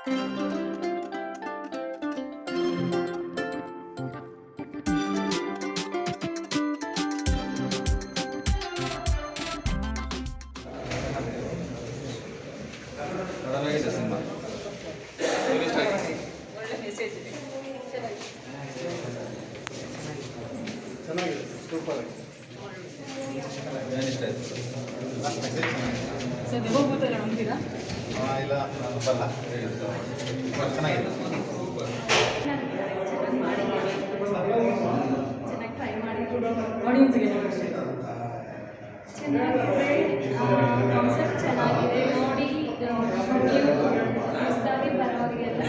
Cinema ಒಳ್ಳೆ message ಇದೆ. ಚೆನ್ನಾಗಿದೆ, ಸೂಪರ್ ಆಗಿದೆ. ಏನು ಇಷ್ಟ ಆಯಿತು ಸರ್ ದೇವಭೂತ ನಂಬ್ತೀರಾ? ಇಲ್ಲ ನಾನು ಬಲ್ಲ, ಚೆನ್ನಾಗಿದೆ. ಚೆನ್ನಾಗಿ ಟ್ರೈ ಮಾಡಿದ್ರು. ಆಡಿಯನ್ಸ್ಗೆ ಚೆನ್ನಾಗಿದೆ, ಕಾನ್ಸೆಪ್ಟ್ ಚೆನ್ನಾಗಿದೆ. ನೋಡಿ ನೀವು ಹೊಸದಾಗಿ ಬರೋರಿಗೆ ಎಲ್ಲ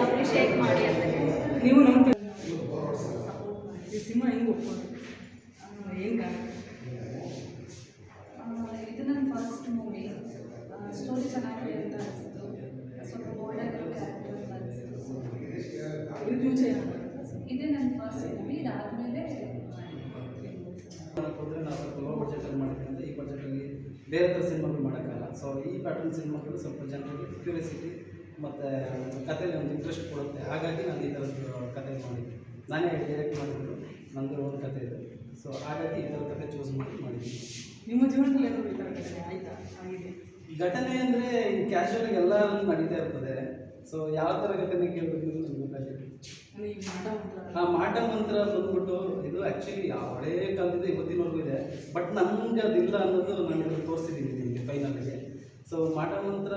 ಅಪ್ರಿಷಿಯೇಟ್ ಮಾಡಿ ಅಂತ ನೀವು ನಂಬ್ತೀರಾ? ಈ ಸಿನಿಮಾ ಹೆಂಗೆ ಒಪ್ಕೊಂಡು ಏನು ಕಾರಣ? ಇದು ನನ್ನ ಫಸ್ಟ್ ಮೂವಿ. ಸ್ಟೋರಿ ಚೆನ್ನಾಗಿದೆ ಅಂತ ಅನಿಸ್ತು. ಸ್ವಲ್ಪ ಬೋಲ್ಡಾಗಿರೋ ಕ್ಯಾರೆಕ್ಟರ್ ಅಂತ ಅನಿಸ್ತು. ಇದು ಮುಂಚೆ ಇದೇ ನನ್ನ ಫಸ್ಟ್ ಮೂವಿ. ಇದಾದಮೇಲೆ ಹೋದರೆ ನಾವು ಸ್ವಲ್ಪ ಲೋ ಬಡ್ಜೆಟಲ್ಲಿ ಮಾಡಿದ್ರಿಂದ ಈ ಬಡ್ಜೆಟಲ್ಲಿ ಬೇರೆ ಥರ ಸಿನಿಮಾಗಳು ಮಾಡೋಕ್ಕಲ್ಲ. ಸೊ ಈ ಪ್ಯಾಟರ್ನ್ ಸಿನಿಮಾಗಳು ಸ್ವಲ್ಪ ಜನರಿಗೆ ಕ್ಯೂರಿಯಾಸಿಟಿ ಮತ್ತು ಕಥೆಯಲ್ಲಿ ಒಂದು ಇಂಟ್ರೆಸ್ಟ್ ಕೊಡುತ್ತೆ. ಹಾಗಾಗಿ ನಾನು ಈ ಥರದ್ದು ಕಥೆ ಮಾಡಿದ್ದೆ. ನಾನೇ ಡೈರೆಕ್ಟ್ ಮಾಡಿದ್ದು, ನನ್ನದು ಒಂದು ಕಥೆ ಇದೆ. ಸೊ ಹಾಗಾಗಿ ಈ ಥರ ಕಥೆ ಚೂಸ್ ಮಾಡಿದ್ದೀನಿ. ನಿಮ್ಮ ಜೀವನದಲ್ಲಿ ಏನಾದರೂ ಈ ಥರ ಘಟನೆ ಆಯಿತಾ? ಆಗಿದೆ ಘಟನೆ ಅಂದರೆ ಕ್ಯಾಶುವಲಾಗಿ ಎಲ್ಲರೂ ನಡೀತಾ ಇರ್ತದೆ. ಸೊ ಯಾವ ಥರ ಘಟನೆ ಕೇಳಬೇಕು ನನಗೆ ಗೊತ್ತಾಗಿದೆ. ಅಂದರೆ ಈ ಮಾಟ ಮಂತ್ರ ಮಾಟ ಮಂತ್ರ ಬಂದ್ಬಿಟ್ಟು ಇದು ಆ್ಯಕ್ಚುಲಿ ಹಳೇ ಕಾಲದಿಂದ ಇವತ್ತಿನವರೆಗೂ ಇದೆ. ಬಟ್ ನಮಗೆ ಅದಿಲ್ಲ ಅನ್ನೋದು ನಾನು ಇದನ್ನು ತೋರಿಸಿದ್ದೀನಿ ನಿಮಗೆ ಫೈನಲ್ಗೆ. ಸೊ ಮಾಟ ಮಂತ್ರ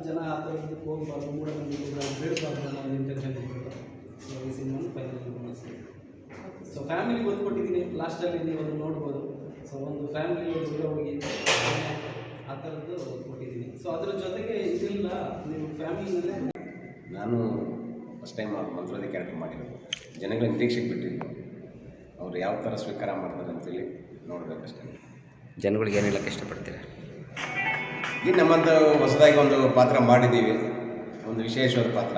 ಜನ ಆ ಥರದಕ್ಕೆ ಹೋಗಬಾರ್ದು, ಮೂಢನಂಬಿಕೆಗಳು ಬೀಳಬಾರ್ದು ಅನ್ನೋ ಒಂದು ಇಂಟೆನ್ಷನ್ ಇರ್ತದೆ. ಸೊ ಈ ಸಿನಿಮಾನ ಫೈನಲ್ ಮಾಡಿಸ್ತೀನಿ. ಸೊ ಫ್ಯಾಮಿಲಿಗೆ ಒತ್ತು ಕೊಟ್ಟಿದ್ದೀನಿ. ಲಾಸ್ಟಲ್ಲಿ ನೀವು ಅದನ್ನು ನೋಡ್ಬೋದು. ಸೊ ಒಂದು ಫ್ಯಾಮಿಲಿ ಹುಡುಗ ಹುಡುಗಿ ಆ ಥರದ್ದು ಕೊಟ್ಟಿದ್ದೀನಿ. ಸೊ ಅದರ ಜೊತೆಗೆ ಇದಿಲ್ಲ, ನೀವು ಫ್ಯಾಮಿಲಿನಲ್ಲೇ. ನಾನು ಫಸ್ಟ್ ಟೈಮ್ ಮಂತ್ರವಾದಿ ಕ್ಯಾರೆಕ್ಟರ್ ಮಾಡಿರೋದು. ಜನಗಳ ನಿರೀಕ್ಷೆಗೆ ಬಿಟ್ಟಿದ್ದು, ಅವರು ಯಾವ ಥರ ಸ್ವೀಕಾರ ಮಾಡ್ತಾರೆ ಅಂತೇಳಿ ನೋಡಬೇಕಷ್ಟೇ. ಜನಗಳಿಗೆ ಏನು ಹೇಳಕ್ಕೆ ಇಷ್ಟಪಡ್ತೀರಾ? ಈಗ ನಮ್ಮಂತ ಹೊಸದಾಗಿ ಒಂದು ಪಾತ್ರ ಮಾಡಿದ್ದೀವಿ, ಒಂದು ವಿಶೇಷವಾದ ಪಾತ್ರ.